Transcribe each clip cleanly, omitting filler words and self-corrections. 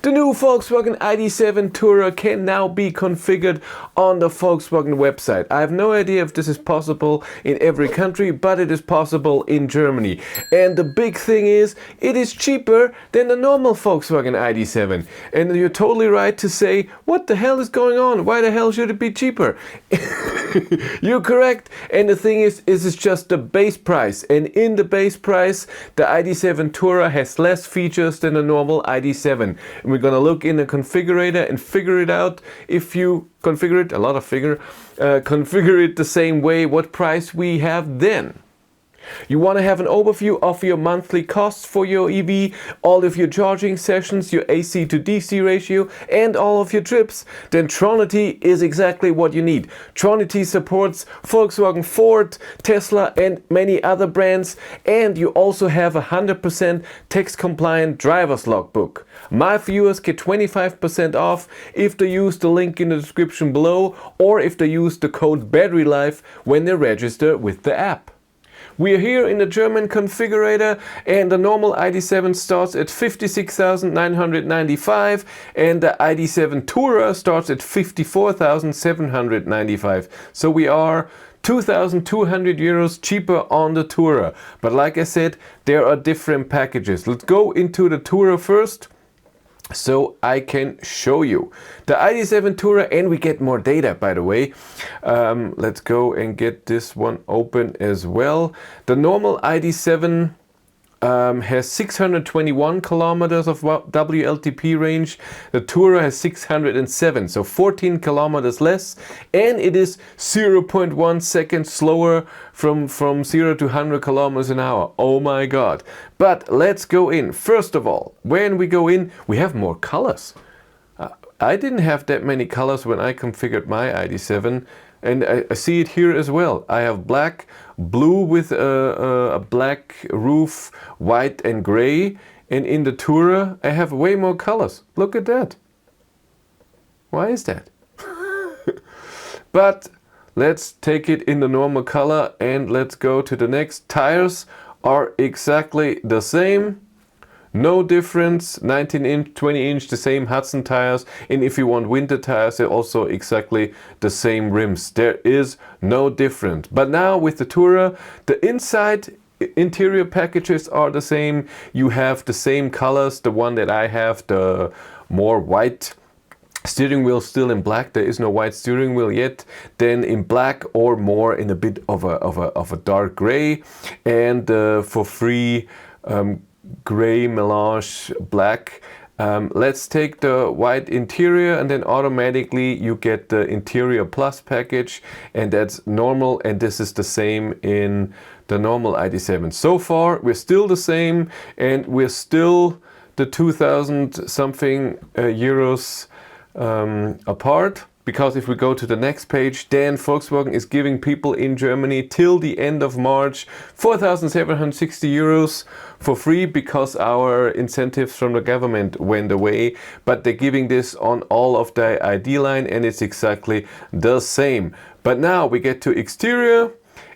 The new Volkswagen Id.7 Tourer can now be configured on the Volkswagen website. I have no idea if this is possible in every country, but it is possible in Germany. And the big thing is, it is cheaper than the normal Volkswagen Id.7. And you're totally right to say, what the hell is going on? Why the hell should it be cheaper? You're correct. And the thing is it's just the base price. And in the base price, the Id.7 Tourer has less features than the normal Id.7. And we're gonna look in the configurator and figure it out. If you configure it, configure it the same way, what price we have then. You want to have an overview of your monthly costs for your EV, all of your charging sessions, your AC to DC ratio, and all of your trips? Then Tronity is exactly what you need. Tronity supports Volkswagen, Ford, Tesla, and many other brands, and you also have a 100% tax-compliant driver's logbook. My viewers get 25% off if they use the link in the description below, or if they use the code BatteryLife when they register with the app. We are here in the German configurator, and the normal Id.7 starts at 56,995 and the Id.7 Tourer starts at 54,795. So we are 2,200 euros cheaper on the Tourer. But like I said, there are different packages. Let's go into the Tourer first, so I can show you the Id.7 Tourer, and we get more data, by the way. Let's go and get this one open as well. The normal Id.7 has 621 kilometers of WLTP range. The Tourer has 607, so 14 kilometers less, and it is 0.1 seconds slower from 0 to 100 kilometers an hour. Oh my god. But let's go in. First of all, when we go in, we have more colors. I didn't have that many colors when I configured my Id.7, and I see it here as well. I have black, blue with a black roof, white and gray, and in the Tourer I have way more colors. Look at that. Why is that? But let's take it in the normal color and let's go to the next. Tires are exactly the same. No difference, 19 inch, 20 inch, the same Hudson tires, and if you want winter tires, they're also exactly the same rims. There is no difference. But now with the Tourer, the interior packages are the same. You have the same colors. The one that I have, the more white steering wheel, still in black. There is no white steering wheel yet. Then in black or more in a bit of a dark gray, and for free gray melange black. Let's take the white interior, and then automatically you get the interior plus package, and that's normal, and this is the same in the normal Id.7. So far we're still the same, and we're still the 2,000 something euros apart. Because if we go to the next page, then Volkswagen is giving people in Germany till the end of March 4,760 euros for free, because our incentives from the government went away. But they're giving this on all of the ID line, and it's exactly the same. But now we get to exterior,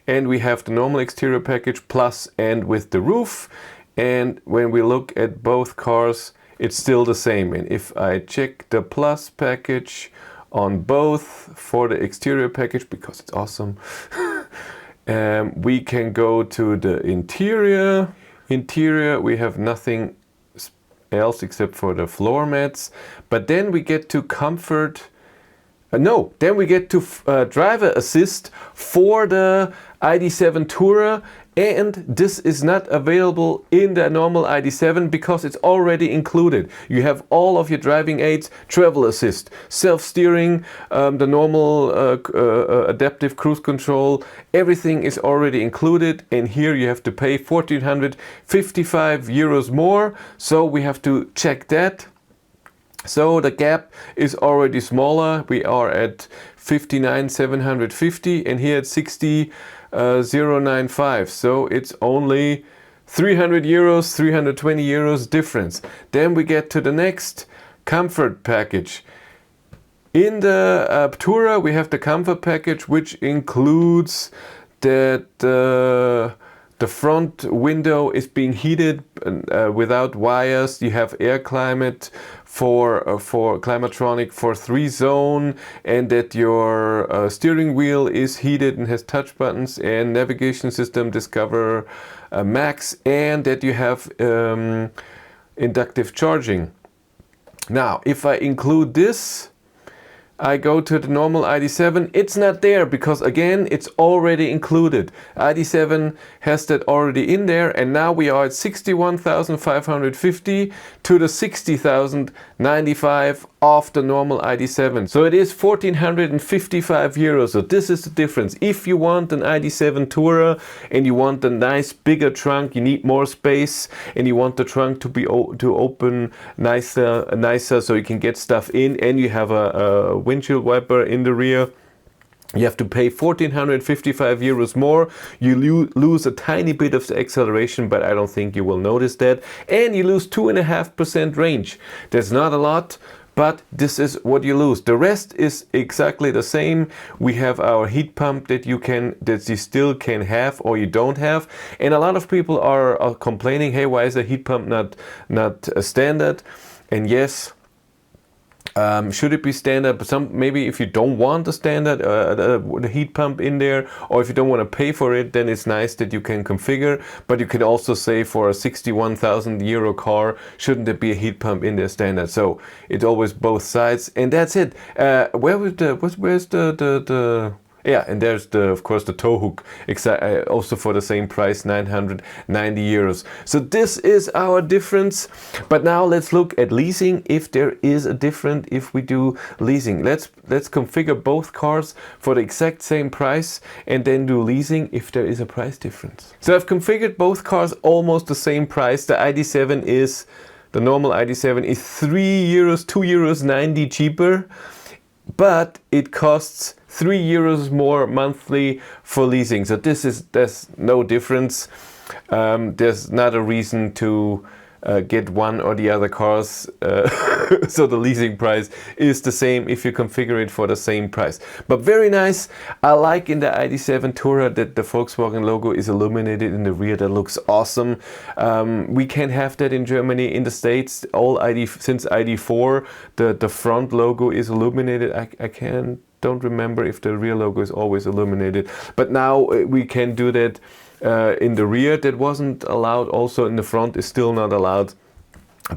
and we have the normal exterior package plus and with the roof. And when we look at both cars, it's still the same. And if I check the plus package on both for the exterior package, because it's awesome, we can go to the interior. Interior, we have nothing else except for the floor mats. But then we get to comfort. Then we get to driver assist for the Id.7 Tourer, and this is not available in the normal Id.7 because it's already included. You have all of your driving aids, travel assist, self-steering, the normal adaptive cruise control, everything is already included, and here you have to pay 1,455 euros more, so we have to check that. So the gap is already smaller. We are at 59,750 and here at 60,095. So it's only 300 euros, 320 euros difference. Then we get to the next comfort package. In the Tourer we have the comfort package, which includes that The front window is being heated without wires. You have air climate for climatronic for 3-zone, and that your steering wheel is heated and has touch buttons, and navigation system Discover Max, and that you have inductive charging. Now, if I include this, I go to the normal ID.7, it's not there because again it's already included. ID.7 has that already in there, and now we are at 61,550 to the 60,095 of the normal ID.7. So it is 1,455 euros. So this is the difference. If you want an ID.7 Tourer and you want a nice bigger trunk, you need more space, and you want the trunk to be to open nicer so you can get stuff in, and you have a windshield wiper in the rear, you have to pay 1,455 euros more. You lose a tiny bit of the acceleration, but I don't think you will notice that. And you lose 2.5% range. That's not a lot, but this is what you lose. The rest is exactly the same. We have our heat pump that you still can have or you don't have. And a lot of people are complaining, hey, why is the heat pump not a standard? And yes, should it be standard? Maybe if you don't want the standard the heat pump in there, or if you don't want to pay for it, then it's nice that you can configure. But you can also say for a 61,000 euro car, shouldn't there be a heat pump in there standard? So it's always both sides, and that's it. Where's the yeah, and there's of course the tow hook, also for the same price, 990 euros. So this is our difference. But now let's look at leasing, if there is a difference if we do leasing. Let's configure both cars for the exact same price and then do leasing if there is a price difference. So I've configured both cars almost the same price. The normal ID.7 is 3 euros, 2.90 euros cheaper, but it costs 3 euros more monthly for leasing. So there's no difference. There's not a reason to get one or the other cars. So the leasing price is the same if you configure it for the same price. But very nice. I like in the ID.7 Tourer that the Volkswagen logo is illuminated in the rear. That looks awesome. We can have that in Germany. In the States, since ID.4, the front logo is illuminated. I don't remember if the rear logo is always illuminated, but now we can do that in the rear. That wasn't allowed. Also in the front is still not allowed.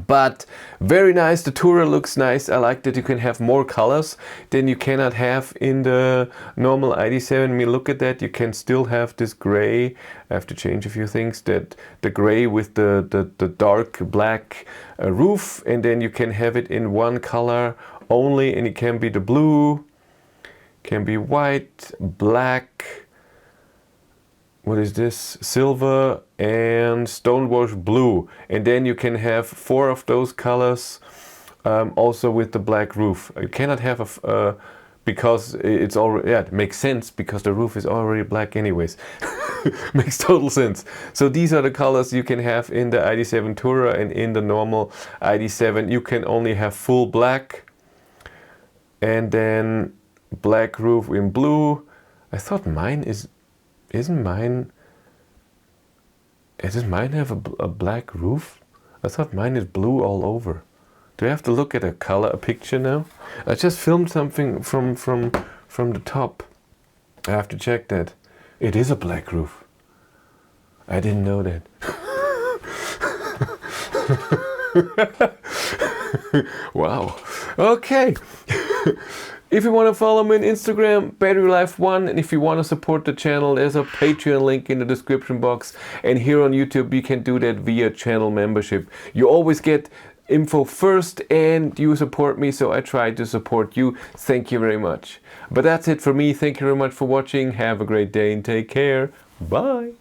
But very nice. The Tourer looks nice. I like that you can have more colors than you cannot have in the normal ID.7. I mean, look at that. You can still have this gray. I have to change a few things. That the gray with the dark black roof, and then you can have it in one color only, and it can be the blue, can be white, black, what is this, silver, and stonewash blue. And then you can have 4 of those colors, also with the black roof. You cannot have because it's already, yeah, it makes sense because the roof is already black anyways. Makes total sense. So these are the colors you can have in the ID.7 Tourer, and in the normal ID.7 you can only have full black, and then black roof in blue. I thought mine does mine have a black roof? I thought mine is blue all over. Do I have to look at a picture now? I just filmed something from the top. I have to check that. It is a black roof. I didn't know that. Wow. Okay. If you want to follow me on Instagram, BatteryLife1, and if you want to support the channel, there's a Patreon link in the description box. And here on YouTube, you can do that via channel membership. You always get info first, and you support me, so I try to support you. Thank you very much. But that's it for me. Thank you very much for watching. Have a great day and take care. Bye.